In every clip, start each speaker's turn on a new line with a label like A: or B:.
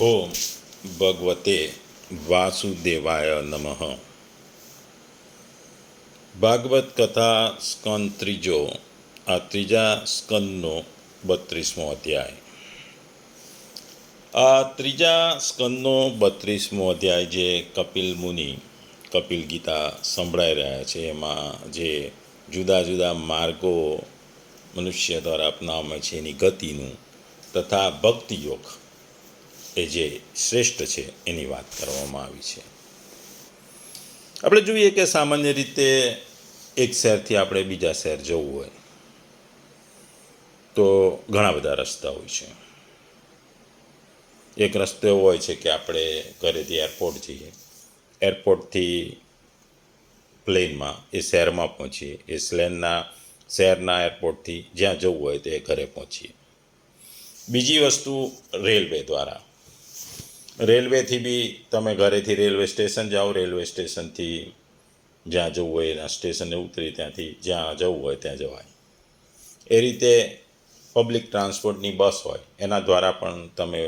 A: ઓમ ભગવતે વાસુદેવાય નમઃ. ભાગવત કથા સ્કંદ ત્રીજો. આ ત્રીજા સ્કંદનો 32મો અધ્યાય. આ ત્રીજા સ્કંદનો 32મો અધ્યાય જે કપિલ મુનિ કપિલ ગીતા સંભળાઈ રહ્યા છે, એમાં જે જુદા જુદા માર્ગો મનુષ્ય દ્વારા અપનાવવામાં છે એની ગતિનું તથા ભક્તિયોગ એ જે શ્રેષ્ઠ છે એની વાત કરવામાં આવી છે. આપણે જોઈએ કે સામાન્ય રીતે એક શહેરથી આપણે બીજા શહેર જવું હોય તો ઘણા બધા રસ્તા હોય છે. એક રસ્તો એવો હોય છે કે આપણે ઘરેથી એરપોર્ટ જઈએ, એરપોર્ટથી પ્લેનમાં એ શહેરમાં પહોંચીએ, એ શહેરના એરપોર્ટથી જ્યાં જવું હોય તે ઘરે પહોંચીએ. બીજી વસ્તુ રેલવે દ્વારા. રેલવેથી બી તમે ઘરેથી રેલવે સ્ટેશન જાઓ, રેલવે સ્ટેશનથી જ્યાં જવું હોય એના સ્ટેશને ઉતરી ત્યાંથી જ્યાં જવું હોય ત્યાં જવાય. એ રીતે પબ્લિક ટ્રાન્સપોર્ટની બસ હોય એના દ્વારા પણ તમે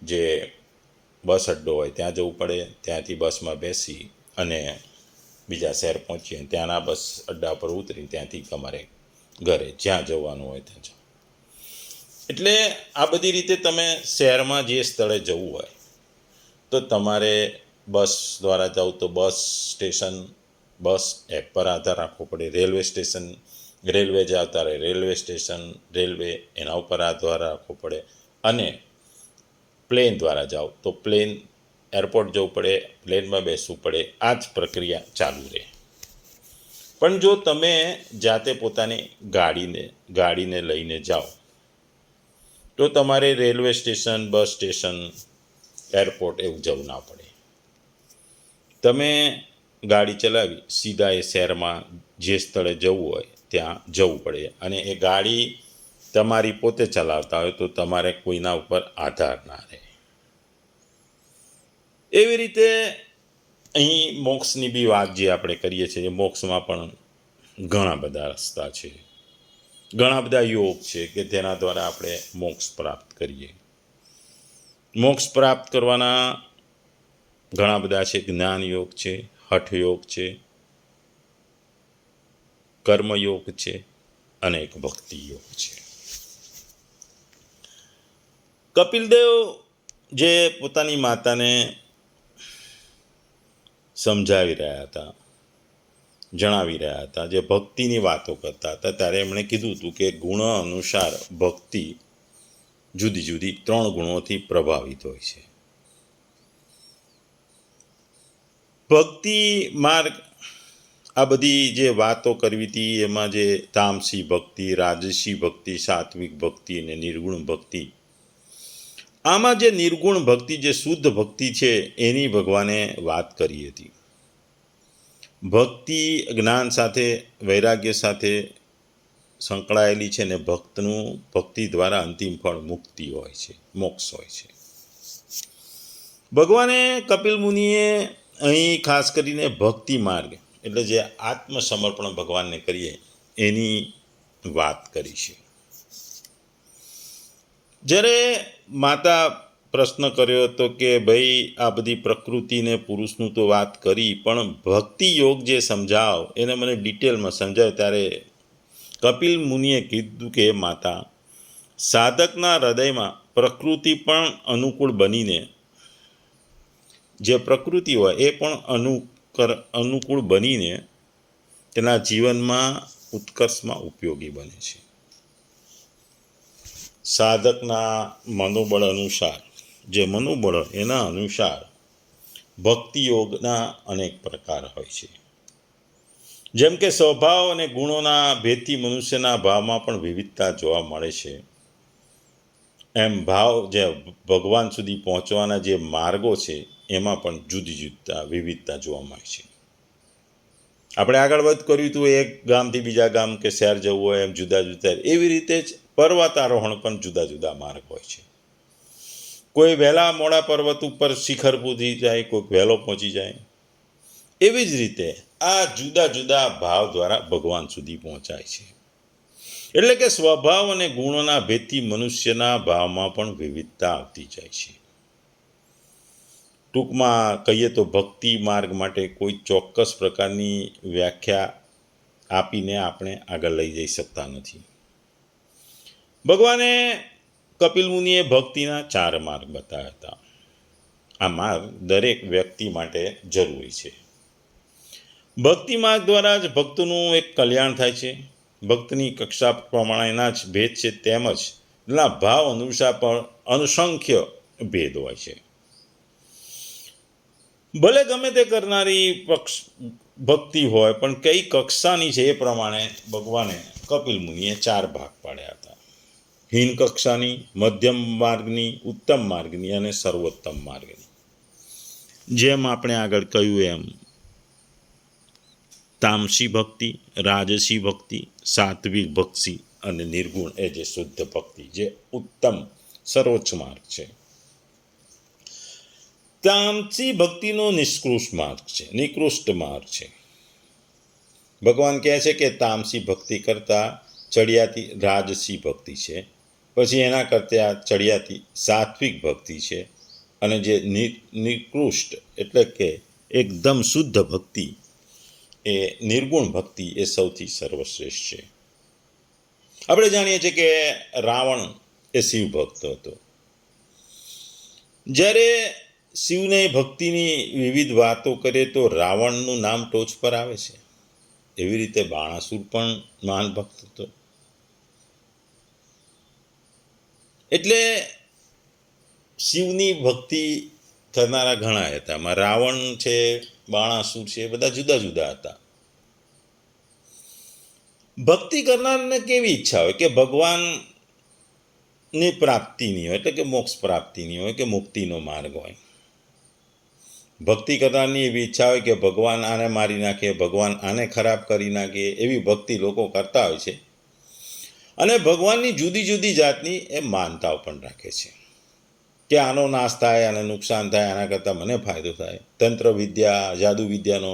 A: જે બસ અડ્ડો હોય ત્યાં જવું પડે, ત્યાંથી બસમાં બેસી અને બીજા શહેર પહોંચીએ, ત્યાંના બસ અડ્ડા પર ઉતરી ત્યાંથી તમારે ઘરે જ્યાં જવાનું હોય ત્યાં જાઓ. એટલે આ બધી રીતે તમે શહેરમાં જે સ્થળે જવું હોય તો તમારે બસ દ્વારા જાઓ તો બસ સ્ટેશન, બસ એપ પર આધાર રાખવો પડે. રેલવે સ્ટેશન, રેલવે જાઓ ત્યારે રેલવે સ્ટેશન, રેલવે એના ઉપર આધાર રાખવો પડે. અને પ્લેન દ્વારા જાઓ તો પ્લેન એરપોર્ટ જવું પડે, પ્લેનમાં બેસવું પડે. આ જ પ્રક્રિયા ચાલુ રહે. પણ જો તમે જાતે પોતાની ગાડીને લઈને જાઓ તો તમારે railway station, bus station, airport એવું જવું ના પડે. તમે ગાડી ચલાવી સીધા એ શહેરમાં જે સ્થળે જવું હોય ત્યાં જવું પડે. અને એ ગાડી તમારી પોતે ચલાવતા હોય તો તમારે કોઈના ઉપર આધાર ના રહે. એવી રીતે અહીં મોક્ષની બી વાત જે આપણે કરીએ છીએ, મોક્ષમાં પણ ઘણા બધા રસ્તા છે, ઘણા બધા યોગ છે કે તેના દ્વારા આપણે મોક્ષ પ્રાપ્ત કરીએ. મોક્ષ પ્રાપ્ત કરવાના ઘણા બધા છે. જ્ઞાન યોગ છે, હઠ યોગ છે, કર્મયોગ છે અને એક ભક્તિ યોગ છે. કપિલદેવ જે પોતાની માતાને સમજાવી રહ્યા હતા, જણાવી રહ્યા હતા, જે ભક્તિની વાતો કરતા હતા, ત્યારે એમણે કીધું હતું કે ગુણ અનુસાર ભક્તિ જુદી જુદી 3 ગુણોથી પ્રભાવિત હોય છે. ભક્તિ માર્ગ, આ બધી જે વાતો કરવી હતી એમાં જે તામસી ભક્તિ, રાજસી ભક્તિ, સાત્વિક ભક્તિ અને નિર્ગુણ ભક્તિ, આમાં જે નિર્ગુણ ભક્તિ, જે શુદ્ધ ભક્તિ છે એની ભગવાને વાત કરી હતી. ભક્તિ જ્ઞાન સાથે, વૈરાગ્ય સાથે સંકળાયેલી છે ને ભક્તિ દ્વારા અંતિમ ફળ મુક્તિ હોય છે, મોક્ષ હોય છે. ભગવાને કપિલ મુનિએ અહીં ખાસ કરીને ભક્તિ માર્ગ એટલે જે આત્મસમર્પણ ભગવાનને કરીએ એની વાત કરી છે. જ્યારે માતા પ્રશ્ન કર્યો હતો કે ભાઈ આ બધી પ્રકૃતિને પુરુષનું તો વાત કરી, પણ ભક્તિ યોગ જે સમજાવ એને મને ડિટેલમાં સમજાવ, ત્યારે કપિલ મુનિએ કીધું કે માતા, સાધકના હૃદયમાં પ્રકૃતિ પણ અનુકૂળ બનીને, જે પ્રકૃતિ હોય એ પણ અનુકૂળ બનીને તેના જીવનમાં ઉત્કર્ષમાં ઉપયોગી બને છે. સાધકના મનોબળ અનુસાર, જે મનોબળ એના અનુસાર ભક્તિ યોગના અનેક પ્રકાર હોય છે. જેમ કે સ્વભાવ અને ગુણોના ભેદથી મનુષ્યના ભાવમાં પણ વિવિધતા જોવા મળે છે, એમ ભાવ જે ભગવાન સુધી પહોંચવાના જે માર્ગો છે એમાં પણ વિવિધતા જોવા મળે છે. આપણે આગળ વાત કર્યું હતું એક ગામથી બીજા ગામ કે શહેર જવું હોય એમ જુદા જુદા, એવી રીતે જ પર્વતારોહણ પણ જુદા જુદા માર્ગ હોય છે. કોઈ વહેલા મોડા પર્વત ઉપર શિખર પૂજી જાય, કોઈક વહેલો પહોંચી જાય. એવી જ રીતે આ જુદા જુદા ભાવ દ્વારા ભગવાન સુધી પહોંચાય છે. એટલે કે સ્વભાવ અને ગુણોના ભેદથી મનુષ્યના ભાવમાં પણ વિવિધતા આવતી જાય છે. ટૂંકમાં કહીએ તો ભક્તિ માર્ગ માટે કોઈ ચોક્કસ પ્રકારની વ્યાખ્યા આપીને આપણે આગળ લઈ જઈ શકતા નથી. ભગવાને કપિલ મુનિએ ભક્તિના 4 માર્ગ બતાવ્યા હતા. આ માર્ગ દરેક વ્યક્તિ માટે જરૂરી છે. ભક્તિ માર્ગ દ્વારા જ ભક્તનું એક કલ્યાણ થાય છે. ભક્તની કક્ષા પ્રમાણેના જ ભેદ છે, તેમજ ના ભાવ અનુસાર પણ અસંખ્ય ભેદ હોય છે. ભલે ગમે તે કરનારી ભક્તિ હોય, પણ કઈ કક્ષાની છે એ પ્રમાણે ભગવાને કપિલ મુનિએ 4 ભાગ પાડ્યા હતા: હીન કક્ષાની, મધ્યમ માર્ગની, ઉત્તમ માર્ગની અને સર્વોત્તમ માર્ગની. જેમ આપણે આગળ કહ્યું એમ તામસી ભક્તિ, રાજસી ભક્તિ, સાત્વિક ભક્તિ અને નિર્ગુણ એ જે શુદ્ધ ભક્તિ, જે ઉત્તમ સર્વોચ્ચ માર્ગ છે. તામસી ભક્તિનો નિકૃષ્ટ માર્ગ છે. ભગવાન કહે છે કે તામસી ભક્તિ કરતાં ચડિયાતી રાજસી ભક્તિ છે, પછી એના કરતાં ચડિયાતી સાત્વિક ભક્તિ છે, અને જે નિકૃષ્ટ એટલે કે એકદમ શુદ્ધ ભક્તિ એ નિર્ગુણ ભક્તિ એ સૌથી સર્વશ્રેષ્ઠ છે. આપણે જાણીએ છીએ કે રાવણ એ શિવ ભક્ત હતો. જ્યારે શિવને ભક્તિની વિવિધ વાતો કરે તો રાવણનું નામ ટોચ પર આવે છે. એવી રીતે બાણાસુર પણ મહાન ભક્ત હતો. એટલે શિવની ભક્તિ કરનારા ઘણા હતા. એમાં રાવણ છે, બાણાસુર છે, બધા જુદા જુદા હતા. ભક્તિ કરનારને કેવી ઈચ્છા હોય કે ભગવાનની પ્રાપ્તિની હોય, એટલે કે મોક્ષ પ્રાપ્તિની હોય કે મુક્તિનો માર્ગ હોય. ભક્તિ કરનારની એવી ઈચ્છા હોય કે ભગવાન આને મારી નાખે, ભગવાન આને ખરાબ કરી નાખે, એવી ભક્તિ લોકો કરતા હોય છે. અને ભગવાનની જુદી જુદી જાતની એ માનતાઓ પણ રાખે છે કે આનો નાશ થાય, આને નુકસાન થાય, આના કરતાં મને ફાયદો થાય. તંત્ર વિદ્યા, જાદુ વિદ્યાનો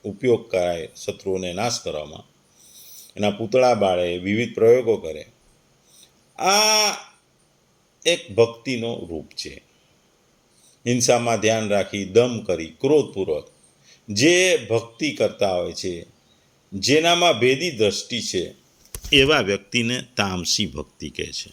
A: ઉપયોગ કરાય શત્રુઓને નાશ કરવામાં, એના પૂતળા બાળે, વિવિધ પ્રયોગો કરે. આ એક ભક્તિનો રૂપ છે. હિંસામાં ધ્યાન રાખી, દમ કરી, ક્રોધપૂર્વક જે ભક્તિ કરતા હોય છે, જેનામાં ભેદી દ્રષ્ટિ છે, એવા વ્યક્તિને તામસી ભક્તિ કહે છે.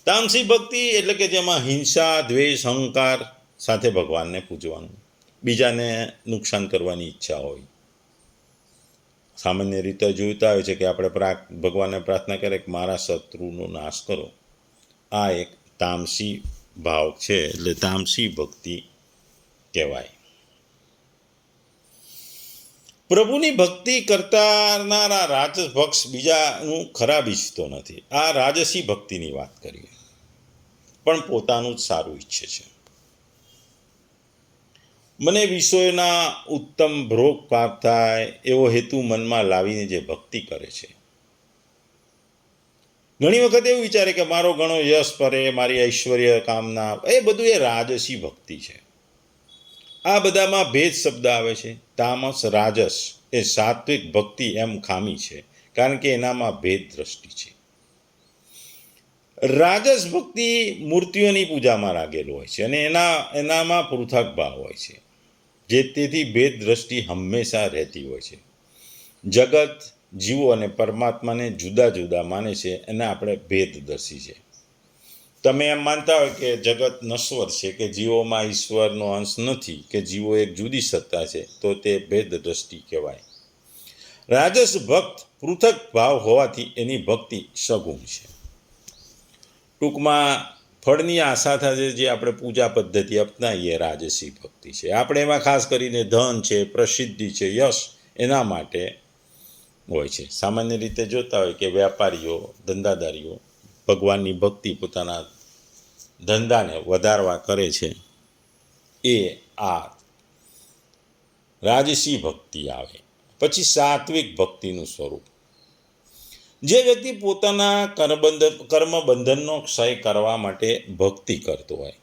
A: તામસી ભક્તિ એટલે કે જેમાં હિંસા, દ્વેષ, અહંકાર સાથે ભગવાનને પૂજવાનું, બીજાને નુકસાન કરવાની ઈચ્છા હોય. સામાન્ય રીતે જોઈતા હોય છે કે આપણે ભગવાનને પ્રાર્થના કરીએ કે મારા શત્રુનો નાશ કરો. આ એક તામસી ભાવ છે, એટલે તામસી ભક્તિ કહેવાય. પ્રભુની ભક્તિ કરનારા રાજસ ભક્ત બીજાનું ખરાબ ઈચ્છતો નથી. આ રાજસી ભક્તિની વાત કરીએ, પણ પોતાનું જ સારું ઈચ્છે છે. મને વિષયોના ઉત્તમ ભોગ પ્રાપ્ત થાય એવો હેતુ મનમાં લાવીને જે ભક્તિ કરે છે. ઘણી વખત એવું વિચારે કે મારો ઘણો યશ કરે, મારી ઐશ્વર્ય કામના, એ બધું એ રાજસી ભક્તિ છે. આ બધામાં ભેદ શબ્દ આવે છે. તામસ, રાજસ એ સાત્વિક ભક્તિ એમ ખામી છે, કારણ કે એનામાં ભેદ દ્રષ્ટિ છે. રાજસ ભક્તિ મૂર્તિઓની પૂજામાં લાગેલું હોય છે, અને એનામાં પૃથક ભાવ હોય છે, જે તેથી ભેદ દ્રષ્ટિ હંમેશા રહેતી હોય છે. જગત, જીવો અને પરમાત્માને જુદા જુદા માને છે, એને આપણે ભેદદર્શી છે. તમે એમ માનતા હોય કે જગત નશ્વર છે, કે જીવોમાં ઈશ્વરનો અંશ નથી, કે જીવો એક જુદી સત્તા છે, તો તે ભેદ દ્રષ્ટિ કહેવાય. રાજસ ભક્ત પૃથક ભાવ હોવાથી એની ભક્તિ સગુણ છે. ટૂંકમાં ફળની આશા સાથે જે આપણે પૂજા પદ્ધતિ અપનાવીએ રાજસી ભક્તિ છે. આપણે એમાં ખાસ કરીને ધન છે, પ્રસિદ્ધિ છે, યશ એના માટે હોય છે. સામાન્ય રીતે જોતા હોય કે વેપારીઓ, ધંધાદારીઓ ભગવાનની ભક્તિ પોતાના ધંધાને વધારવા કરે છે. એ આ રાજસી ભક્તિ આવે. પછી સાત્વિક ભક્તિનું સ્વરૂપ. જે વ્યક્તિ પોતાના કર્મબંધનનો ક્ષય કરવા માટે ભક્તિ કરતો હોય,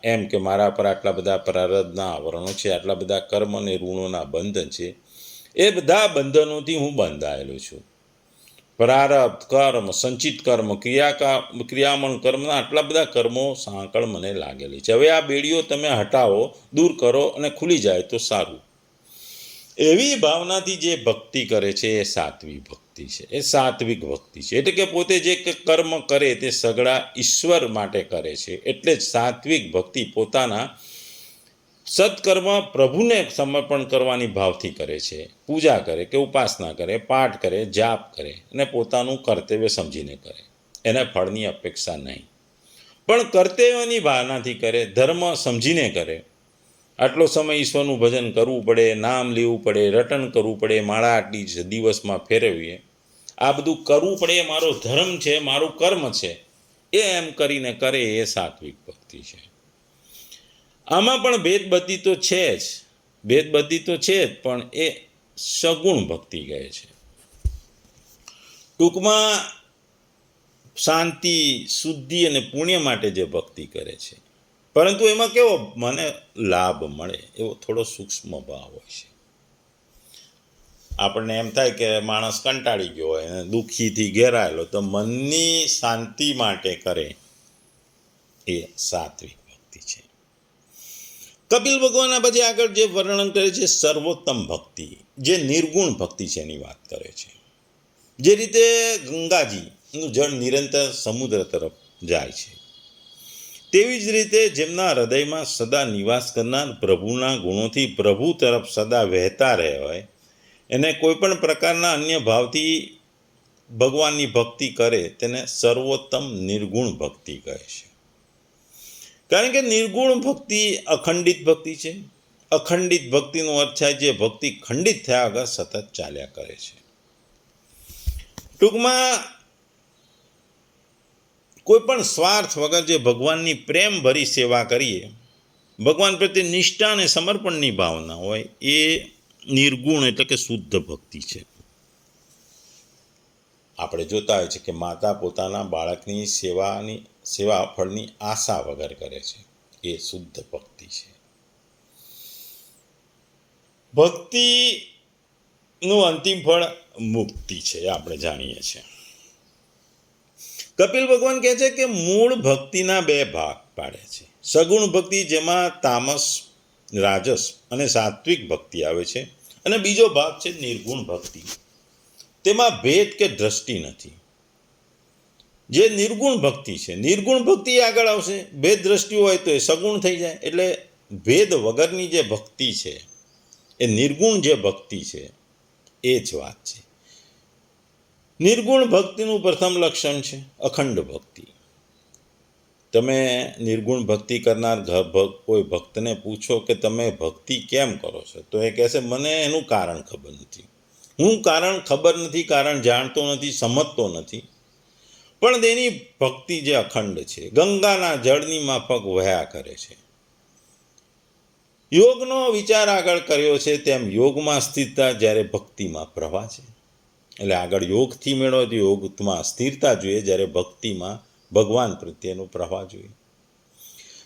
A: એમ કે મારા પર આટલા બધા પ્રારબ્ધના આવરણો છે, આટલા બધા કર્મ અને ઋણોના બંધન છે, એ બધા બંધનોથી હું બંધાયેલો છું, પ્રારબ્ધ કર્મ, સંચિત કર્મ, ક્રિયામણ કર્મના આટલા બધા કર્મો સાંકળ મને લાગેલી છે. હવે આ બેડીઓ તમે હટાવો, દૂર કરો અને ખુલી જાય તો સારું. એવી ભાવનાથી જે ભક્તિ કરે છે એ સાત્વિક ભક્તિ છે. એ સાત્વિક ભક્તિ છે એટલે કે પોતે જે કર્મ કરે તે સગળા ઈશ્વર માટે કરે છે. એટલે જ સાત્વિક ભક્તિ પોતાના સત્કર્મ પ્રભુને સમર્પણ કરવાની ભાવથી કરે છે. પૂજા કરે કે ઉપાસના કરે, પાઠ કરે, જાપ કરે અને પોતાનું કર્તવ્ય સમજીને કરે. એને ફળની અપેક્ષા નહીં, પણ કર્તવ્યની ભાવનાથી કરે, ધર્મ સમજીને કરે. આટલો સમય ઈશ્વરનું ભજન કરવું પડે, નામ લેવું પડે, રટણ કરવું પડે, માળા આટલી દિવસમાં ફેરવીએ, આ બધું કરવું પડે, એ મારો ધર્મ છે, મારું કર્મ છે, એ એમ કરીને કરે એ સાત્વિક ભક્તિ છે. આમાં પણ ભેદબુદ્ધિ તો છે જ, ભેદબુદ્ધિ તો છે જ, પણ એ સગુણ ભક્તિ કહે છે. ટૂંકમાં શાંતિ, શુદ્ધિ અને પુણ્ય માટે જે ભક્તિ કરે છે, પરંતુ એમાં કેવો મને લાભ મળે એવો થોડો સૂક્ષ્મ ભાવ હોય છે. આપણને એમ થાય કે માણસ કંટાળી ગયો હોય અને દુઃખીથી ઘેરાયેલો, તો મનની શાંતિ માટે કરે એ સાત્વિક ભક્તિ છે. કપિલ ભગવાનના પછી આગળ જે વર્ણન કરે છે સર્વોત્તમ ભક્તિ, જે નિર્ગુણ ભક્તિ છે એની વાત કરે છે. જે રીતે ગંગાજીનું જળ નિરંતર સમુદ્ર તરફ જાય છે, તેવી જ રીતે જેમના હૃદયમાં સદા નિવાસ કરનાર પ્રભુના ગુણોથી પ્રભુ તરફ સદા વહેતા રહે હોય, એને કોઈ પણ પ્રકારના અન્ય ભાવથી ભગવાનની ભક્તિ કરે તેને સર્વોત્તમ નિર્ગુણ ભક્તિ કહે છે. કારણ કે નિર્ગુણ ભક્તિ અખંડિત ભક્તિ છે. અખંડિત ભક્તિનો અર્થ થાય જે ભક્તિ ખંડિત થયા વગર સતત ચાલ્યા કરે છે. ટૂંકમાં કોઈ પણ સ્વાર્થ વગર જે ભગવાનની પ્રેમ ભરી સેવા કરીએ, ભગવાન પ્રત્યે નિષ્ઠા અને સમર્પણની ભાવના હોય, એ નિર્ગુણ એટલે કે શુદ્ધ ભક્તિ છે. આપણે જોતા હોય છે કે માતા પોતાના બાળકની સેવા ફળની આશા વગર કરે છે, એ શુદ્ધ ભક્તિ છે. ભક્તિનું અંતિમ ફળ મુક્તિ છે, આપણે જાણીએ છીએ. કપિલ ભગવાન કહે છે કે મૂળ ભક્તિના બે ભાગ પાડે છે. સગુણ ભક્તિ, જેમાં તામસ, રાજસ અને સાત્વિક ભક્તિ આવે છે, અને બીજો ભાગ છે નિર્ગુણ ભક્તિ. તેમાં ભેદ કે દ્રષ્ટિ નથી. જે નિર્ગુણ ભક્તિ છે, નિર્ગુણ ભક્તિ આગળ આવશે. ભેદ દ્રષ્ટિ હોય તો એ સગુણ થઈ જાય. એટલે ભેદ વગરની જે ભક્તિ છે, એ નિર્ગુણ જે ભક્તિ છે, એ જ વાત છે. નિર્ગુણ ભક્તિનું પ્રથમ લક્ષણ છે અખંડ ભક્તિ. તમે નિર્ગુણ ભક્તિ કરનાર કોઈ ભક્તને પૂછો કે તમે ભક્તિ કેમ કરો છો, તો એ કહેશે મને એનું કારણ ખબર નથી. હું કારણ ખબર નથી, કારણ જાણતો નથી, સમજતો નથી, પણ તેની ભક્તિ જે અખંડ છે, ગંગાના જળની માફક વહ્યા કરે છે. યોગનો વિચાર આગળ કર્યો છે તેમ યોગમાં સ્થિરતા જ્યારે ભક્તિમાં પ્રવાહ છે. એટલે આગળ યોગથી મેળવો તો યોગમાં સ્થિરતા જોઈએ, જ્યારે ભક્તિમાં ભગવાન પ્રત્યેનો પ્રવાહ જોઈએ.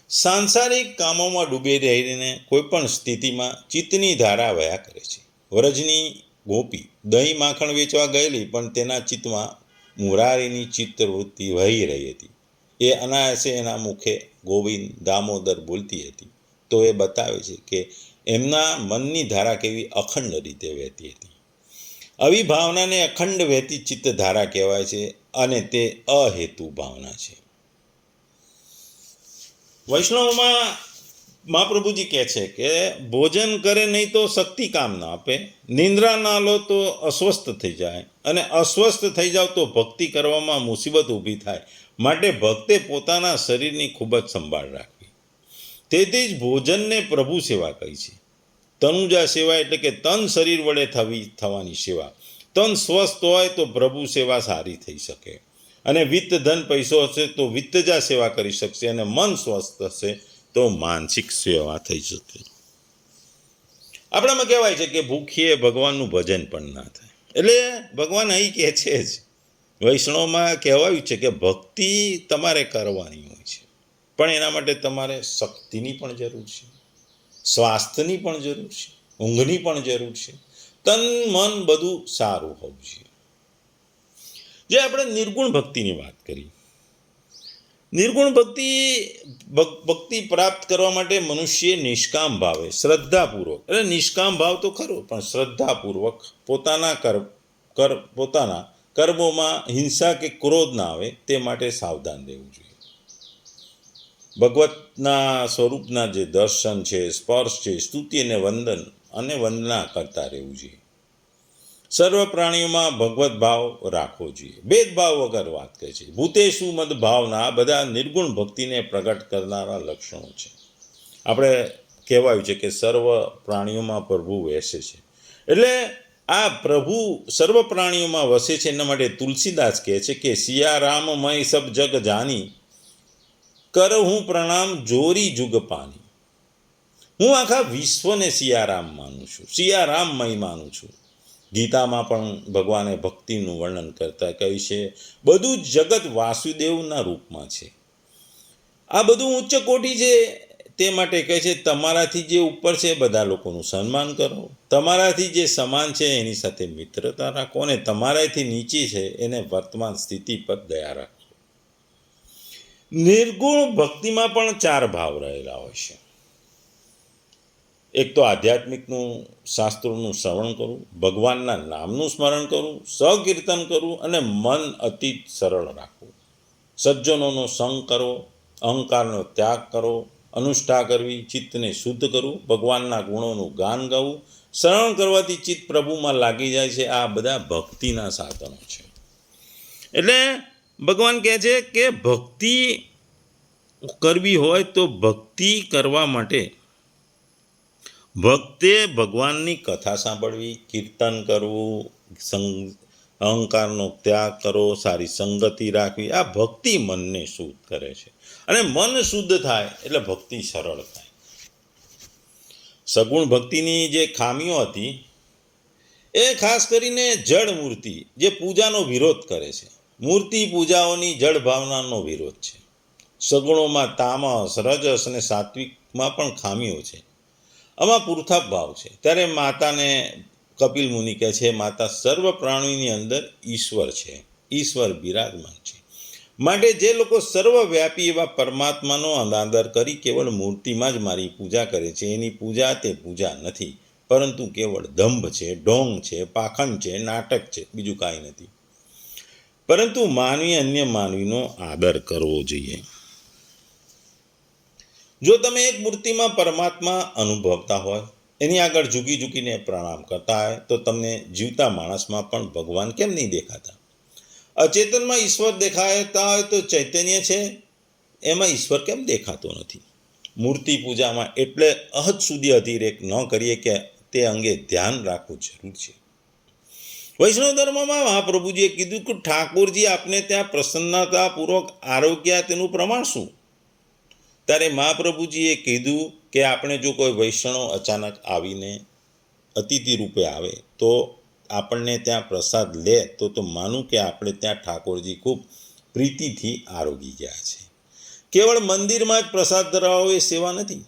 A: સાંસારિક કામોમાં ડૂબી રહીને કોઈ પણ સ્થિતિમાં ચિત્તની ધારા વહ્યા કરે છે. વ્રજની ગોપી દહીં માખણ વેચવા ગયેલી, પણ તેના ચિત્તમાં મુરારીની ચિત્તવૃત્તિ વહી રહી હતી. એ અનાયાસે એના મુખે ગોવિંદ, દામોદર બોલતી હતી. તો એ બતાવે છે કે એમના મનની ધારા કેવી અખંડ રીતે વહેતી હતી. આવી ભાવનાને અખંડ વહેતી ચિત્ત ધારા કહેવાય છે, અને તે અહેતુ ભાવના છે. વૈષ્ણવમાં મહાપ્રભુજી કહે છે કે ભોજન કરે નહીં તો શક્તિ કામ ના આપે, નિંદ્રા ના લો તો અસ્વસ્થ થઈ જાય, અને અસ્વસ્થ થઈ જાવ તો ભક્તિ કરવામાં મુસીબત ઊભી થાય. માટે ભક્તે પોતાના શરીરની ખૂબ જ સંભાળ રાખવી. તેથી જ ભોજનને પ્રભુ સેવા કહી છે. તનુજા સેવા એટલે કે તન શરીર વડે થવાની સેવા. તન સ્વસ્થ હોય તો પ્રભુ સેવા સારી થઈ શકે, અને વિત્ત ધન પૈસો હશે તો વિત્તજા સેવા કરી શકશે, અને મન સ્વસ્થ હશે તો માનસિક સેવા થઈ શકે. આપણામાં કહેવાય છે કે ભૂખીએ ભગવાનનું ભજન પણ ના થાય. એટલે ભગવાન અહીં કહે છે જ, વૈષ્ણવમાં કહેવાયું છે કે ભક્તિ તમારે કરવાની હોય છે, પણ એના માટે તમારે શક્તિની પણ જરૂર છે, સ્વાસ્થ્યની પણ જરૂર છે, ઊંઘની પણ જરૂર છે, તન મન બધું સારું હોવું જોઈએ. જે આપણે નિર્ગુણ ભક્તિની વાત કરી, નિર્ગુણ ભક્તિ પ્રાપ્ત કરવા માટે મનુષ્ય નિષ્કામ ભાવે શ્રદ્ધાપૂર્વક, એટલે નિષ્કામ ભાવ તો ખરો પણ શ્રદ્ધાપૂર્વક પોતાના કર્મોમાં હિંસા કે ક્રોધ ના આવે તે માટે સાવધાન રહેવું જોઈએ. ભગવતના સ્વરૂપના જે દર્શન છે, સ્પર્શ છે, સ્તુતિ અને વંદના કરતા રહેવું જોઈએ. સર્વ પ્રાણીઓમાં ભગવત ભાવ રાખવો જોઈએ. ભેદભાવ વગર વાત કરે છે. ભૂતેષુ મદ ભાવના, આ બધા નિર્ગુણ ભક્તિને પ્રગટ કરનારા લક્ષણો છે. આપણે કહેવાયું છે કે સર્વ પ્રાણીઓમાં પ્રભુ વસે છે. એટલે આ પ્રભુ સર્વ પ્રાણીઓમાં વસે છે. એના માટે તુલસીદાસ કહે છે કે સિયારામ મય સબ જગ જાની, કર હું પ્રણામ જોરી જુગ પાની. હું આખા વિશ્વને સિયારામ માનું છું, સિયારામમય માનું છું. ગીતામાં પણ ભગવાને ભક્તિનું વર્ણન કરતા કહ્યું છે બધું જગત વાસુદેવના રૂપમાં છે. આ બધું ઉચ્ચ કોટી છે. તે માટે કહે છે તમારાથી જે ઉપર છે બધા લોકોનું સન્માન કરો, તમારાથી જે સમાન છે એની સાથે મિત્રતા રાખો, અને તમારાથી નીચે છે એને વર્તમાન સ્થિતિ પર દયા રાખો. નિર્ગુણ ભક્તિમાં પણ 4 ભાવ રહેલા હોય છે. એક તો આધ્યાત્મિકનું શાસ્ત્રોનું શ્રવણ કરવું, ભગવાનના નામનું સ્મરણ કરવું, સકીર્તન કરવું અને મન અતિ સરળ રાખવું. સજ્જનોનો સંગ કરવો, અહંકારનો ત્યાગ કરવો, અનુષ્ઠા કરવી, ચિત્તને શુદ્ધ કરવું, ભગવાનના ગુણોનું ગાન ગાવું. શ્રવણ કરવાથી ચિત્ત પ્રભુમાં લાગી જાય છે. આ બધા ભક્તિના સાધનો છે. એટલે ભગવાન કહે છે કે ભક્તિ કરવી હોય તો ભક્તિ કરવા માટે ભક્તે ભગવાનની કથા સાંભળવી, કીર્તન કરવું, અહંકારનો ત્યાગ કરો, સારી સંગતિ રાખવી. આ ભક્તિ મનને શુદ્ધ કરે છે. અને મન શુદ્ધ થાય એટલે ભક્તિ સરળ થાય. સગુણ ભક્તિની જે ખામીઓ હતી એ ખાસ કરીને જળ મૂર્તિ જે પૂજાનો વિરોધ કરે છે. મૂર્તિ પૂજાઓની જળ ભાવનાનો વિરોધ છે. સગુણોમાં તામસ, રજસ અને સાત્વિકમાં પણ ખામીઓ છે. આમાં પુરુષાર્થ ભાવ છે. ત્યારે માતાને કપિલ મુનિ કહે છે માતા સર્વ પ્રાણીની અંદર ઈશ્વર છે, ઈશ્વર બિરાજમાન છે. માટે જે લોકો સર્વવ્યાપી એવા પરમાત્માનો અનાદર કરી કેવળ મૂર્તિમાં જ મારી પૂજા કરે છે, એની પૂજા તે પૂજા નથી, પરંતુ કેવળ દંભ છે, ઢોંગ છે, પાખંડ છે, નાટક છે, બીજું કાંઈ નથી. પરંતુ માનવી અન્ય માનવીનો આદર કરવો જોઈએ. જો તમે એક મૂર્તિમાં પરમાત્મા અનુભવતા હોય, એની આગળ ઝૂકીને પ્રણામ કરતા હોય, તો તમને જીવતા માણસમાં પણ ભગવાન કેમ નહીં દેખાતા? અચેતનમાં ઈશ્વર દેખાતા હોય તો ચૈતન્ય છે એમાં ઈશ્વર કેમ દેખાતો નથી? મૂર્તિ પૂજામાં એટલે અહદ સુધી અતિરેક ન કરીએ કે તે અંગે ધ્યાન રાખવું જરૂર છે. વૈષ્ણવ ધર્મમાં મહાપ્રભુજીએ કીધું કે ઠાકોરજી આપને ત્યાં પ્રસન્નતાપૂર્વક આરોગ્ય, તેનું પ્રમાણ શું? ત્યારે મહાપ્રભુજીએ કીધું કે આપણે જો કોઈ વૈષ્ણવ અચાનક આવીને અતિથિ રૂપે આવે તો આપણને ત્યાં પ્રસાદ લે તો માનું કે આપણે ત્યાં ઠાકોરજી ખૂબ પ્રીતિથી આરોગી ગયા છે. કેવળ મંદિરમાં જ પ્રસાદ ધરાવો એ સેવા નથી.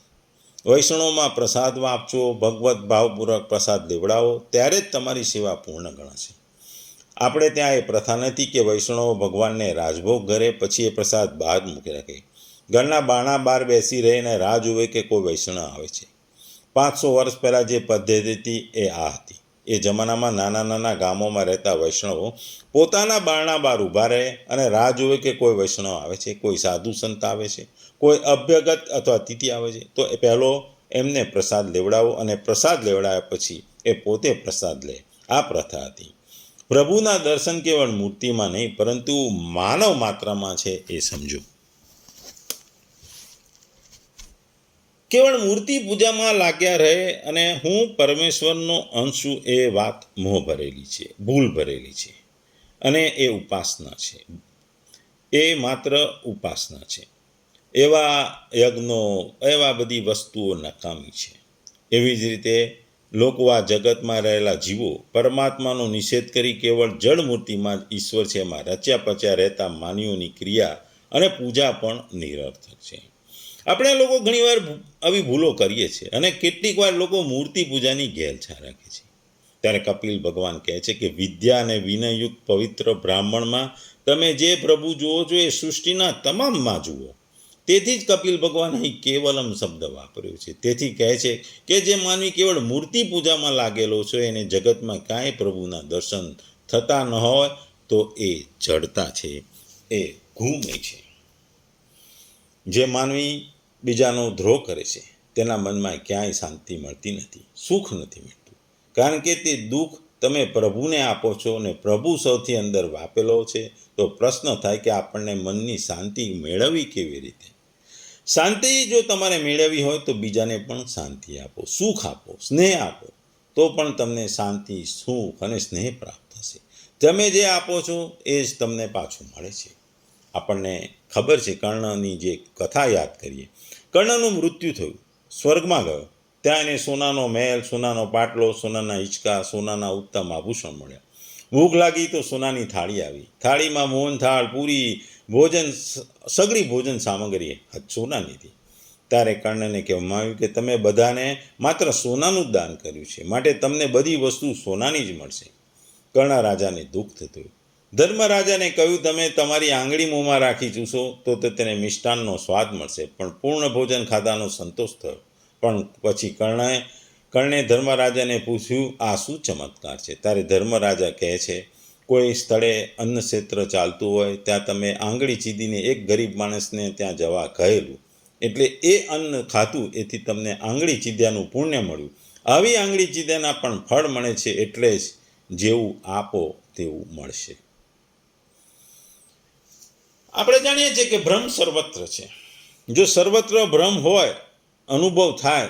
A: વૈષ્ણવમાં પ્રસાદ આપજો, ભગવત ભાવપૂર્વક પ્રસાદ લેવડાવો, ત્યારે જ તમારી સેવા પૂર્ણ ગણાશે. આપણે ત્યાં એ પ્રથા નથી કે વૈષ્ણવ ભગવાનને રાજભોગ ઘરે પછી એ પ્રસાદ બહાર મૂકી રાખે. ઘરના બારણા બહાર બેસી રહીને રાહ જુએ કે કોઈ વૈષ્ણવ આવે છે. 500 વર્ષ પહેલાં જે પદ્ધતિ હતી એ આ હતી. એ જમાનામાં નાના ગામોમાં રહેતા વૈષ્ણવો પોતાના બારણા બહાર ઊભા રહે અને રાહ જુએ કે કોઈ વૈષ્ણવ આવે છે, કોઈ સાધુ સંત આવે છે, કોઈ અભ્યગત અથવા અતિથિ આવે છે, તો એ પહેલો એમને પ્રસાદ લેવડાવો અને પ્રસાદ લેવડાવ્યા પછી એ પોતે પ્રસાદ લે. આ પ્રથા હતી. પ્રભુના દર્શન કેવળ મૂર્તિમાં નહીં પરંતુ માનવ માત્રામાં છે એ સમજો. કેવળ મૂર્તિ પૂજામાં લાગ્યા રહે અને હું પરમેશ્વરનો અંશ છું એ વાત મોહ ભરેલી છે, ભૂલ ભરેલી છે, અને એ ઉપાસના છે. એ માત્ર ઉપાસના છે. એવા યજ્ઞો, એવા બધી વસ્તુઓ નકામી છે. એવી જ રીતે લોકો આ જગતમાં રહેલા જીવો પરમાત્માનો નિષેધ કરી કેવળ જળ મૂર્તિમાં જ ઈશ્વર છે એમાં રચ્યા પચ્યા રહેતા માનવીઓની ક્રિયા અને પૂજા પણ નિરર્થક છે. આપણે લોકો ઘણીવાર આવી ભૂલો કરીએ છીએ અને કેટલીક વાર લોકો મૂર્તિ પૂજાની ઘેલછા રાખે છે. ત્યારે કપિલ ભગવાન કહે છે કે વિદ્યા અને વિનયયુક્ત પવિત્ર બ્રાહ્મણમાં તમે જે પ્રભુ જુઓ છો એ સૃષ્ટિના તમામમાં જુઓ. તેથી જ કપિલ ભગવાન અહીં કેવલમ શબ્દ વાપર્યો છે. તેથી કહે છે કે જે માનવી કેવળ મૂર્તિ પૂજામાં લાગેલો છે એને જગતમાં કાંઈ પ્રભુના દર્શન થતા ન હોય તો એ જડતા છે, એ ઘૂમે છે. જે માનવી બીજાનો દ્રોહ કરે છે તેના મનમાં ક્યાંય શાંતિ મળતી નથી, સુખ નથી મળતું, કારણ કે તે દુઃખ તમે પ્રભુને આપો છો અને પ્રભુ સૌથી અંદર વાપેલો છે. તો પ્રશ્ન થાય કે આપણને મનની શાંતિ મેળવવી કેવી રીતે? શાંતિ જો તમારે મેળવવી હોય તો બીજાને પણ શાંતિ આપો, સુખ આપો, સ્નેહ આપો, તો પણ તમને શાંતિ, સુખ અને સ્નેહ પ્રાપ્ત થશે. તમે જે આપો છો એ જ તમને પાછું મળે છે. આપણને ખબર છે, કર્ણની જે કથા યાદ કરીએ, કર્ણનું મૃત્યુ થયું, સ્વર્ગમાં ગયો, ત્યાં એને સોનાનો મહેલ, સોનાનો પાટલો, સોનાના હિંચકા, સોનાના ઉત્તમ આભૂષણ મળ્યા. ભૂખ લાગી તો સોનાની થાળી આવી, થાળીમાં મોહનથાળ, પૂરી, ભોજન, સગળી ભોજન સામગ્રી સોનાની હતી. ત્યારે કર્ણને કહેવામાં આવ્યું કે તમે બધાને માત્ર સોનાનું જ દાન કર્યું છે, માટે તમને બધી વસ્તુ સોનાની જ મળશે. કર્ણ રાજાને દુઃખ થતું. ધર્મરાજાને કહ્યું તમે તમારી આંગળી મોંમાં રાખી ચૂસો તો તેને મિષ્ટાનનો સ્વાદ મળશે, પણ પૂર્ણ ભોજન ખાધાનો સંતોષ થયો. પણ પછી કર્ણે ધર્મરાજાને પૂછ્યું આ શું ચમત્કાર છે? ત્યારે ધર્મરાજા કહે છે કોઈ સ્થળે અન્ન ક્ષેત્ર ચાલતું હોય ત્યાં તમે આંગળી ચીદીને એક ગરીબ માણસને ત્યાં જવા કહેલું, એટલે એ અન્ન ખાતું એથી તમને આંગળી ચીદ્યાનું પુણ્ય મળ્યું. આવી આંગળી ચીદ્યાના પણ ફળ મળે છે, એટલે જ જેવું આપો તેવું મળશે. આપણે જાણીએ છીએ કે ભ્રમ સર્વત્ર છે. જો સર્વત્ર ભ્રમ હોય, અનુભવ થાય,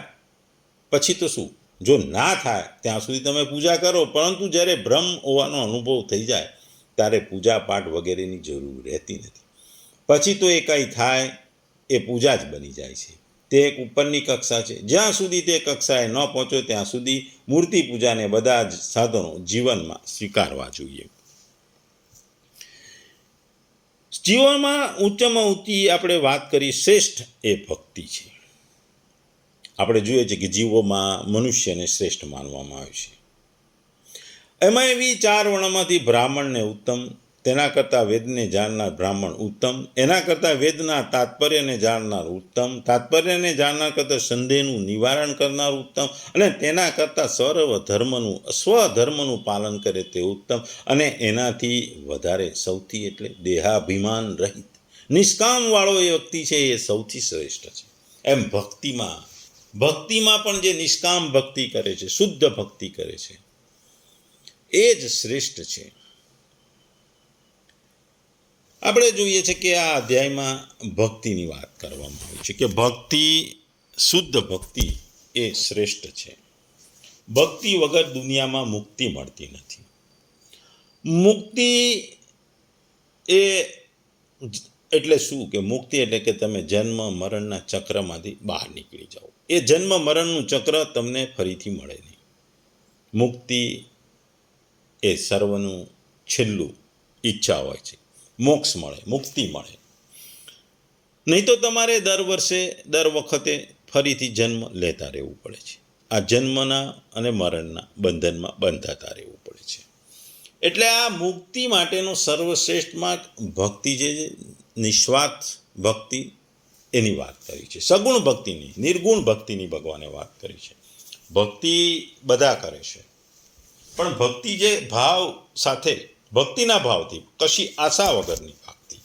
A: પછી તો શું? જો ના થાય ત્યાં સુધી તમે પૂજા કરો, પરંતુ જ્યારે ભ્રમ હોવાનો અનુભવ થઈ જાય ત્યારે પૂજા પાઠ વગેરેની જરૂર રહેતી નથી. પછી તો એ કંઈ થાય એ પૂજા જ બની જાય છે. તે એક ઉપરની કક્ષા છે. જ્યાં સુધી તે કક્ષાએ ન પહોંચો ત્યાં સુધી મૂર્તિ પૂજાને બધા જ સાધનો જીવનમાં સ્વીકારવા જોઈએ. જીવનમાં ઊંચામાં ઊંચી આપણે વાત કરી શ્રેષ્ઠ એ ભક્તિ છે. આપણે જોઈએ છીએ કે જીવોમાં મનુષ્યને શ્રેષ્ઠ માનવામાં આવે છે. એમાં એવી 4 વર્ણમાંથી બ્રાહ્મણને ઉત્તમ, તેના કરતાં વેદને જાણનાર બ્રાહ્મણ ઉત્તમ, એના કરતાં વેદના તાત્પર્યને જાણનાર ઉત્તમ, તાત્પર્યને જાણનાર કરતાં સંદેહનું નિવારણ કરનાર ઉત્તમ, અને તેના કરતાં સ્વધર્મનું પાલન કરે તે ઉત્તમ, અને એનાથી વધારે સૌથી એટલે દેહાભિમાન રહિત નિષ્કામવાળો એ વ્યક્તિ છે એ સૌથી શ્રેષ્ઠ છે. એમ ભક્તિમાં પણ જે નિષ્કામ ભક્તિ કરે છે, શુદ્ધ ભક્તિ કરે છે, એ જ શ્રેષ્ઠ છે. આપણે જોઈએ છે કે આ અધ્યાયમાં ભક્તિની વાત કરવામાં આવી છે કે ભક્તિ, શુદ્ધ ભક્તિ એ શ્રેષ્ઠ છે. ભક્તિ વગર દુનિયામાં મુક્તિ મળતી નથી. મુક્તિ એ એટલે શું? કે મુક્તિ એટલે કે તમે જન્મ મરણના ચક્રમાંથી બહાર નીકળી જાઓ. એ જન્મ મરણનું ચક્ર તમને ફરીથી મળે નહીં. મુક્તિ એ સર્વનું છેલ્લું ઈચ્છા હોય છે. મોક્ષ મળે, મુક્તિ મળે. નહીં તો તમારે દર વખતે ફરીથી જન્મ લેતા રહેવું પડે છે. આ જન્મના અને મરણના બંધનમાં બંધાતા રહેવું પડે છે. એટલે આ મુક્તિ માટેનો સર્વશ્રેષ્ઠ માર્ગ ભક્તિ જે નિસ્વાર્થ ભક્તિ એની વાત કરી છે. સગુણ ભક્તિની, નિર્ગુણ ભક્તિની ભગવાને વાત કરી છે. ભક્તિ બધા કરે છે, પણ ભક્તિ જે ભાવ સાથે, ભક્તિના ભાવથી, કશી આશા વગરની ભક્તિ,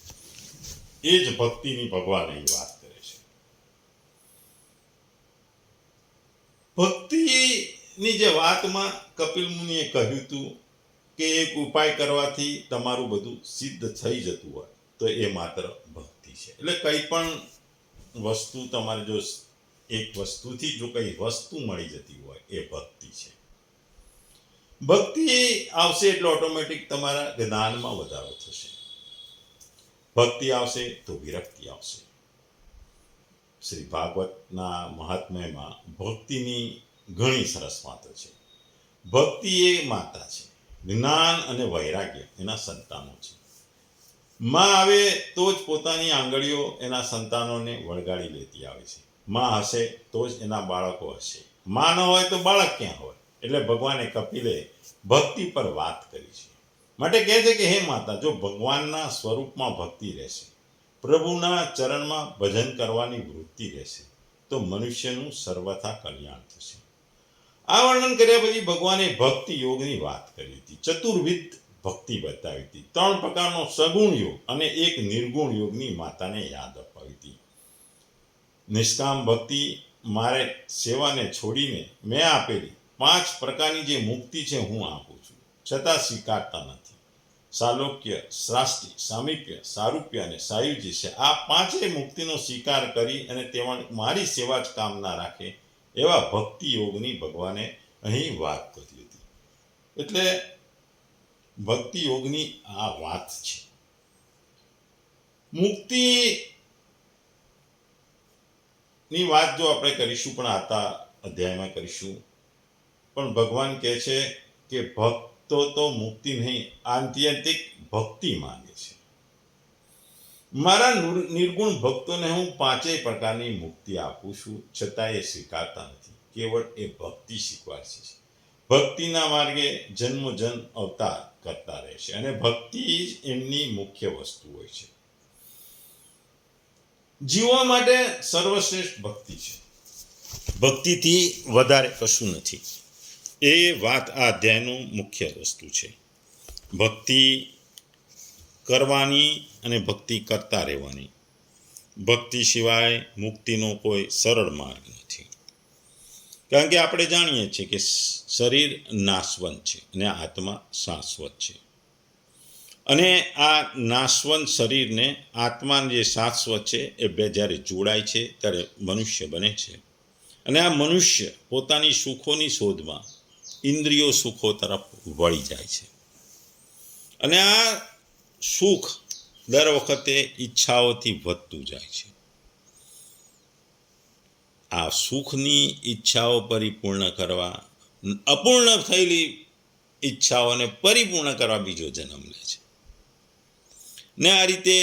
A: એ જ ભક્તિની ભગવાન અહીં વાત કરે છે. ભક્તિની જે વાતમાં કપિલ મુનિએ કહ્યું હતું કે એક ઉપાય કરવાથી તમારું બધું સિદ્ધ થઈ જતું હોય તો એ માત્ર ભક્તિ છે. એટલે કંઈ પણ વસ્તુ તમારે જો એક વસ્તુથી જો કંઈ વસ્તુ મળી જતી હોય એ ભક્તિ છે. ભક્તિ આવશે એટલે ઓટોમેટિક તમારા જ્ઞાનમાં વધારો થશે. ભક્તિ આવશે તો વિરક્તિ આવશે. શ્રી ભાગવતના મહાત્મ્યમાં ભક્તિની ઘણી સરસ વાતો છે. ભક્તિ એ માતા છે. જ્ઞાન અને વૈરાગ્ય એના સંતાનો છે. માં આવે તો જ પોતાની આંગળીઓ એના સંતાનોને વળગાડી લેતી આવે છે. માં હશે તો જ એના બાળકો હશે. માં ન હોય તો બાળક ક્યાં હોય? એટલે ભગવાને કપિલે ભક્તિ પર વાત કરી છે. માટે કહે છે કે હે માતા, જો ભગવાનના સ્વરૂપમાં ભક્તિ રહેશે, પ્રભુના ચરણમાં ભજન કરવાની વૃત્તિ રહેશે, તો મનુષ્યનું સર્વથા કલ્યાણ થશે. આ વર્ણન કર્યા પછી ભગવાને ભક્તિ યોગની વાત કરી હતી. ચતુર્વિધ ભક્તિ બતાવી હતી. 3 પ્રકારનો સગુણ યોગ અને એક નિર્ગુણ યોગની માતાને યાદ અપાવી હતી. નિષ્કામ ભક્તિ, મારે સેવાને છોડીને મેં આપેલી 5 પ્રકારની જે મુક્તિ છે હું આપું છું, છતાં સ્વીકારતા નથી. સાલોક્ય, શાસ્તિ, સામીપ્ય, સારૂપ્ય અને સાયુજ્ય છે. આ 5 મુક્તિનો સ્વીકાર કરી અને તેમાં મારી સેવા જ કામના રાખે એવા ભક્તિ યોગની ભગવાને અહીં વાત કરી હતી. એટલે ભક્તિ યોગની આ વાત છે. મુક્તિની વાત જો આપણે કરીશું પણ આતા અધ્યાયમાં કરીશું, પણ ભગવાન કહે છે કે ભક્તો તો મુક્તિ નહીં, આત્યંતિક ભક્તિ માંગે છે. મારા નિર્ગુણ ભક્તોને હું 5 પ્રકારની મુક્તિ આપું છું, છતાં એ સ્વીકારતા નથી. કેવળ એ ભક્તિ સ્વીકારશે છે. ભક્તિના માર્ગે જન્મ અવતાર કરતા રહેશે અને ભક્તિ જ એમની મુખ્ય વસ્તુ હોય છે. જીવવા માટે સર્વશ્રેષ્ઠ ભક્તિ છે. ભક્તિથી વધારે કશું નથી. એ વાત આ અધ્યાયનું મુખ્ય વસ્તુ છે. ભક્તિ કરવાની અને ભક્તિ કરતા રહેવાની. ભક્તિ સિવાય મુક્તિનો કોઈ સરળ માર્ગ નથી. કારણ કે આપણે જાણીએ છીએ કે શરીર નાશવંત છે અને આત્મા શાશ્વત છે. અને આ નાશવંત શરીરને આત્માને જે શાશ્વત છે એ બે જ્યારે જોડાય છે ત્યારે મનુષ્ય બને છે. અને આ મનુષ્ય પોતાની સુખોની શોધમાં ઇન્દ્રિયો સુખો તરફ વળી જાય છે. અને આ સુખ દર વખતે ઈચ્છાઓથી વધતું જાય છે. આ સુખની ઈચ્છાઓ પરિપૂર્ણ કરવા, અપૂર્ણ થયેલી ઈચ્છાઓને પરિપૂર્ણ કરવા બીજો જન્મ લે છે. ને આ રીતે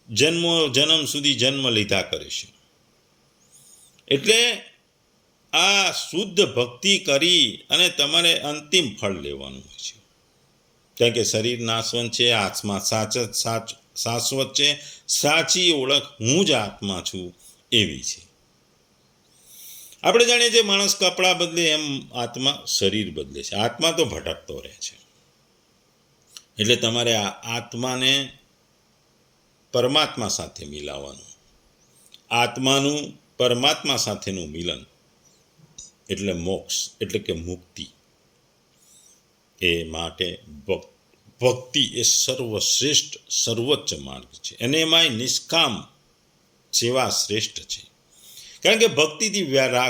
A: જન્મ સુધી જન્મ લીધા કરે છે. એટલે આ શુદ્ધ ભક્તિ કરી અને તમારે અંતિમ ફળ લેવાનું હોય છે. કારણ કે શરીર નાશવંત છે, આત્મા શાશ્વત છે. સાચી ઓળખ હું જ આત્મા છું એવી છે. આપણે જાણીએ છીએ માણસ કપડાં બદલે એમ આત્મા શરીર બદલે છે. આત્મા તો ભટકતો રહે છે. એટલે તમારે આ આત્માને પરમાત્મા સાથે મિલાવવાનું. આત્માનું પરમાત્મા સાથેનું મિલન એટલે મોક્ષ, એટલે કે મુક્તિ. એ માટે ભક્તિ એ સર્વશ્રેષ્ઠ સર્વોચ્ચ માર્ગ છે. અને એમાંય નિષ્કામ સેવા શ્રેષ્ઠ છે. કારણ કે ભક્તિથી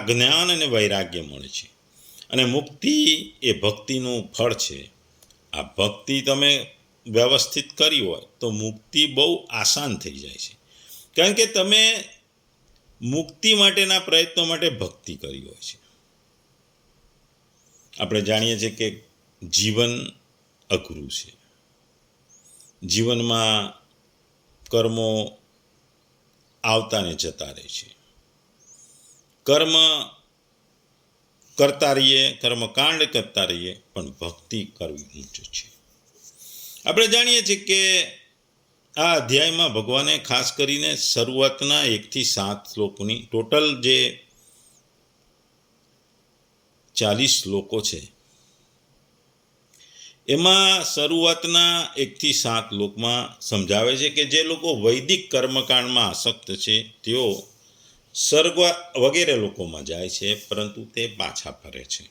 A: જ્ઞાન અને વૈરાગ્ય મળે છે. અને મુક્તિ એ ભક્તિનું ફળ છે. આ ભક્તિ તમે વ્યવસ્થિત કરી હોય તો મુક્તિ બહુ આસાન થઈ જાય છે. કારણ કે તમે મુક્તિ માટેના પ્રયત્નો માટે ભક્તિ કરી હોય છે. આપણે જાણીએ છીએ કે જીવન અઘરું છે. જીવનમાં કર્મો આવતા ને જતા રહે છે. કર્મ કરતા રહીએ, કર્મકાંડ કરતા રહીએ, પણ ભક્તિ કરવી ઊંચ છે. આપણે જાણીએ છીએ કે આ અધ્યાયમાં ભગવાને ખાસ કરીને શરૂઆતના 1 થી 7 શ્લોકોની ટોટલ જે 40 શ્લોકો છે એમાં શરૂઆતના 1 થી 7 શ્લોકમાં સમજાવે છે કે જે લોકો વૈદિક કર્મકાંડમાં આસક્ત છે તેઓ સ્વર્ગ વગેરે લોકોમાં જાય છે, પરંતુ તે પાછા ફરે છે.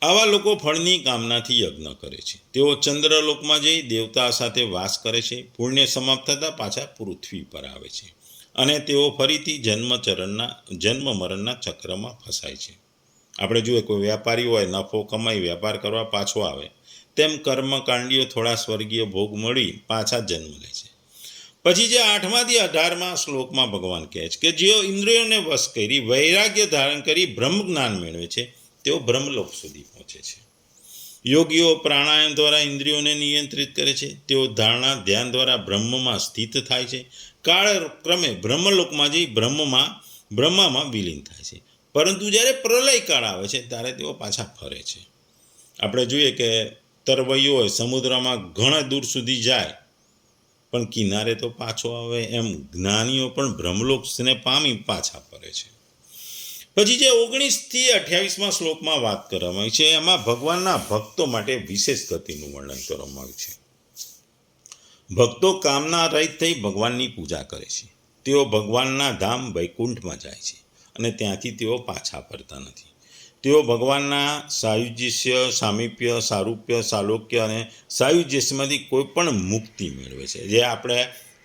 A: આવા લોકો ફળની કામનાથી યજ્ઞ કરે છે. તેઓ ચંદ્રલોકમાં જઈ દેવતા સાથે વાસ કરે છે. પુણ્ય સમાપ્ત થતાં પાછા પૃથ્વી પર આવે છે અને તેઓ ફરીથી જન્મ મરણના ચક્રમાં ફસાય છે. આપણે જોઈએ કોઈ વેપારી હોય, નફો કમાઈ વેપાર કરવા પાછો આવે, તેમ કર્મકાંડીઓ થોડા સ્વર્ગીય ભોગ મળી પાછા જન્મ લે છે. પછી જે 8માથી 18મા શ્લોકમાં ભગવાન કહે છે કે જેઓ ઇન્દ્રિયોને વશ કરી વૈરાગ્ય ધારણ કરી બ્રહ્મ જ્ઞાન મેળવે છે તેઓ બ્રહ્મલોક સુધી પહોંચે છે. યોગીઓ પ્રાણાયામ દ્વારા ઇન્દ્રિયોને નિયંત્રિત કરે છે. તેઓ ધારણા ધ્યાન દ્વારા બ્રહ્મમાં સ્થિત થાય છે. કાળક્રમે બ્રહ્મલોકમાં જઈ બ્રહ્મામાં વિલીન થાય છે. પરંતુ જ્યારે પ્રલયકાળ આવે છે ત્યારે તેઓ પાછા ફરે છે. આપણે જોઈએ કે તરવૈયો હોય સમુદ્રમાં ઘણા દૂર સુધી જાય પણ કિનારે તો પાછો આવે, એમ જ્ઞાનીઓ પણ બ્રહ્મલોકને પામી પાછા ફરે છે. પછી જે 19થી 28મા શ્લોકમાં વાત કરવામાં આવી છે એમાં ભગવાનના ભક્તો માટે વિશેષ ગતિનું વર્ણન કરવામાં આવ્યું છે. ભક્તો કામના રહિત થઈ ભગવાનની પૂજા કરે છે. તેઓ ભગવાનના ધામ વૈકુંઠમાં જાય છે અને ત્યાંથી તેઓ પાછા ફરતા નથી. તેઓ ભગવાનના સાયુજ્ય, સામીપ્ય, સારૂપ્ય, સાલોક્ય અને સાયુજ્યમાંથી કોઈ પણ મુક્તિ મેળવે છે. જે આપણે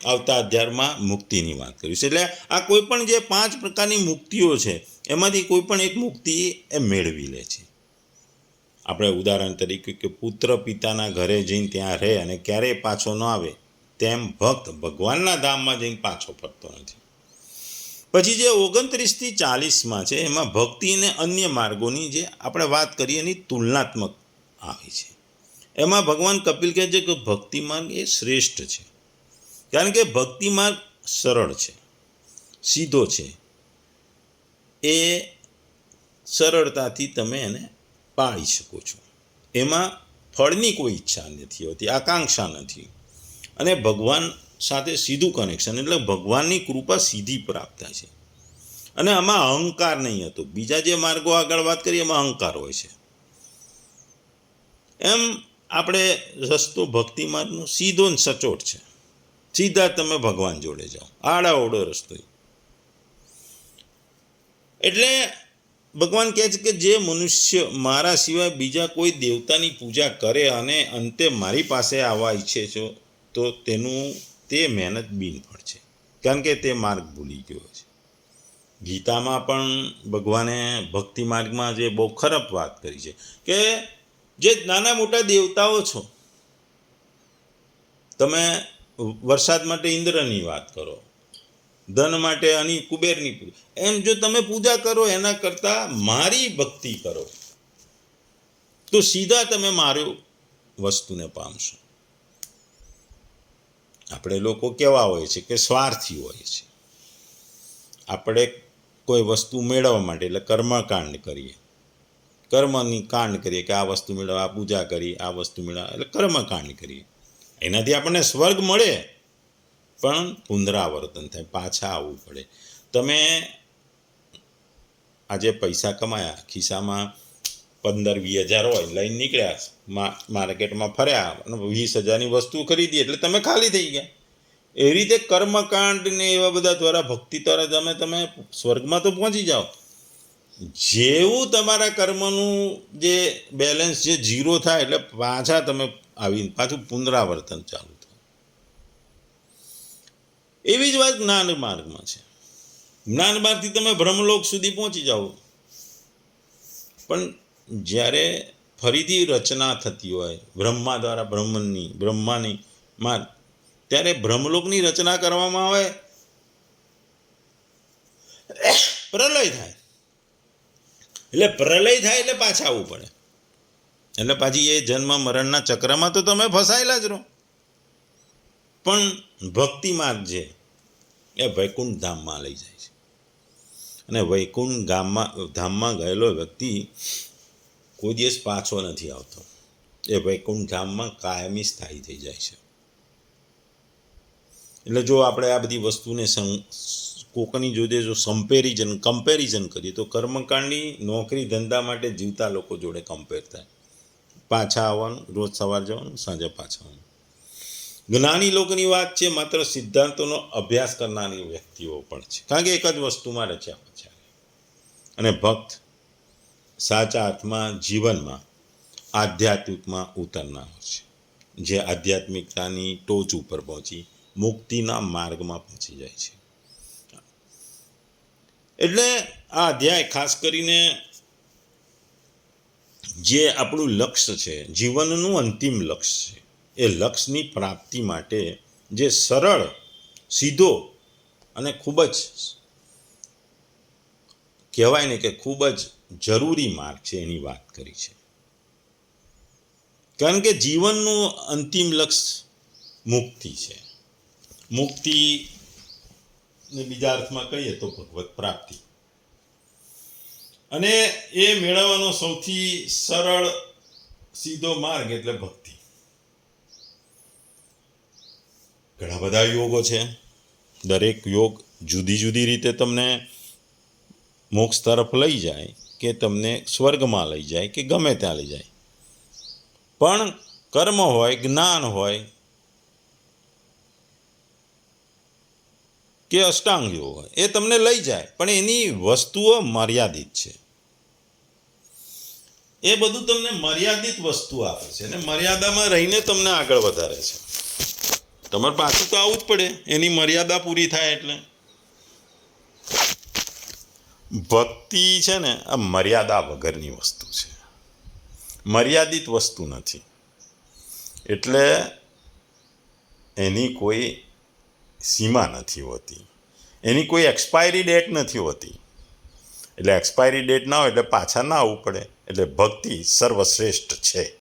A: આવતા અધ્યાયમાં મુક્તિની વાત કરી છે. એટલે આ કોઈ પણ જે 5 પ્રકારની મુક્તિઓ છે એમાંથી કોઈ પણ એક મુક્તિ એ મેળવી લે છે. આપણે ઉદાહરણ તરીકે કે પુત્ર પિતાના ઘરે જઈને ત્યાં રહે અને ક્યારેય પાછો ન આવે, તેમ ભક્ત ભગવાનના ધામમાં જઈને પાછો ફરતો નથી. પછી જે 29થી 40માં છે એમાં ભક્તિ અને અન્ય માર્ગોની જે આપણે વાત કરીએ એની તુલનાત્મક આવી છે. એમાં ભગવાન કપિલ કહે છે કે ભક્તિ માર્ગ એ શ્રેષ્ઠ છે, કારણ કે ભક્તિ માર્ગ સરળ છે, સીધો છે, એ સરળતાથી તમે એને પાળી શકો છો. એમાં ફળની કોઈ ઈચ્છા નથી હોતી, આકાંક્ષા નથી, અને ભગવાન સાથે સીધું કનેક્શન, એટલે ભગવાનની કૃપા સીધી પ્રાપ્ત થાય છે. અને આમાં અહંકાર નહીં હતો. બીજા જે માર્ગો આગળ વાત કરીએ એમાં અહંકાર હોય છે. એમ આપણે રસ્તો ભક્તિ માર્ગનો સીધો ને સચોટ છે, સીધા તમે ભગવાન જોડે જાઓ, આડાઅવળો રસ્તો. એટલે ભગવાન કહે છે કે જે મનુષ્ય મારા સિવાય બીજા કોઈ દેવતાની પૂજા કરે અને અંતે મારી પાસે આવવા ઈચ્છે છે તો તે મહેનત બિનફળ છે, કારણ કે તે માર્ગ ભૂલી ગયો છે. ગીતામાં પણ ભગવાને ભક્તિ માર્ગમાં જે બહુ ખરાબ વાત કરી છે કે જે નાના મોટા દેવતાઓ છો, તમે વરસાદ માટે ઇન્દ્રની વાત કરો, ધન માટે અની કુબેરની પૂજા, એમ જો તમે પૂજા કરો એના કરતાં મારી ભક્તિ કરો તો સીધા તમે મારી વસ્તુને પામશો. આપણે લોકો કેવા હોય છે કે સ્વાર્થી હોય છે. આપણે કોઈ વસ્તુ મેળવવા માટે એટલે કર્મકાંડ કરીએ, કર્મની કાંડ કરીએ કે આ વસ્તુ મેળવવા, આ પૂજા કરી, આ વસ્તુ મેળવવા, એટલે કર્મકાંડ કરીએ. એનાથી આપણને સ્વર્ગ મળે પણ પુનરાવર્તન થાય, પાછા આવવું પડે. તમે આજે પૈસા કમાયા, ખિસ્સામાં 15-20 હજાર હોય, લઈને નીકળ્યા, માર્કેટમાં ફર્યા અને 20,000ની વસ્તુ ખરીદી એટલે તમે ખાલી થઈ ગયા. એવી રીતે કર્મકાંડ ને એવા બધા દ્વારા ભક્તિ દ્વારા તમે સ્વર્ગમાં તો પહોંચી જાઓ. જેવું તમારા કર્મનું જે બેલેન્સ જે 0 થાય એટલે પાછા તમે આવીને પાછું પુનરાવર્તન ચાલુ થાય. એવી જ વાત જ્ઞાન માર્ગમાં છે. જ્ઞાન માર્ગથી તમે બ્રહ્મલોક સુધી પહોંચી જાઓ, પણ જ્યારે ફરીથી રચના થતી હોય બ્રહ્મા દ્વારા બ્રહ્માની માર્ગ, ત્યારે બ્રહ્મલોકની રચના કરવામાં આવે, પ્રલય થાય. એટલે પ્રલય થાય એટલે પાછા આવવું પડે. એટલે પાછી એ જન્મ મરણના ચક્રમાં તો તમે ફસાયેલા જ રહો. પણ ભક્તિ માર્ગ છે એ વૈકુંઠ ધામમાં લઈ જાય છે. અને વૈકુંઠ ધામમાં ગયેલો વ્યક્તિ કોઈ દિવસ પાછો નથી આવતો. એ વૈકુંઠ ધામમાં કાયમી સ્થાયી થઈ જાય છે. એટલે જો આપણે આ બધી વસ્તુને કોકની જોડે જો કમ્પેરિઝન કરીએ તો કર્મકાંડની નોકરી ધંધા માટે જીવતા લોકો જોડે કમ્પેર થાય. પાછા આવવાનું, રોજ સવાર જવાનું, સાંજે પાછા આવવાનું. જ્ઞાની લોકોની વાત છે માત્ર સિદ્ધાંતોનો અભ્યાસ કરનારી વ્યક્તિઓ પણ છે, કારણ કે એક જ વસ્તુમાં રચ્યા પચ્યા. અને ભક્ત સાચા અર્થમાં જીવનમાં આધ્યાત્મિકમાં ઉતરનાર છે, જે આધ્યાત્મિકતાની ટોચ ઉપર પહોંચી મુક્તિના માર્ગમાં પહોંચી જાય છે. એટલે આ અધ્યાય ખાસ કરીને જે આપણું લક્ષ્ય છે, જીવનનું અંતિમ લક્ષ્ય છે, એ લક્ષ્યની પ્રાપ્તિ માટે જે સરળ, સીધો અને ખૂબ જ કહેવાય ને કે ખૂબ જ જરૂરી માર્ગ છે એની વાત કરી છે. કારણ કે જીવનનું અંતિમ લક્ષ્ય મુક્તિ છે. મુક્તિ ને બીજા અર્થમાં કહીએ તો ભગવત પ્રાપ્તિ. અને એ મેળવવાનો સૌથી સરળ સીધો માર્ગ એટલે ભક્તિ. ઘણા બધા યોગો છે. દરેક યોગ જુદી જુદી રીતે તમને મોક્ષ તરફ લઈ જાય, કે તમને સ્વર્ગમાં લઈ જાય, કે ગમે ત્યાં લઈ જાય. પણ કર્મ હોય, જ્ઞાન હોય કે અષ્ટાંગ યોગ હોય, એ તમને લઈ જાય, પણ એની વસ્તુઓ મર્યાદિત છે. એ બધું તમને મર્યાદિત વસ્તુ આપે છે અને મર્યાદામાં રહીને તમને આગળ વધારે છે. તમારે પાછું તો આવવું જ પડે એની મર્યાદા પૂરી થાય એટલે. ભક્તિ છે ને આ મર્યાદા વગરની વસ્તુ છે, મર્યાદિત વસ્તુ નથી. એટલે એની કોઈ સીમા નથી હોતી, એની કોઈ એક્સપાયરી ડેટ નથી હોતી. એટલે એક્સપાયરી ડેટ ના હોય એટલે પાછા ના આવવું પડે. એટલે ભક્તિ સર્વશ્રેષ્ઠ છે.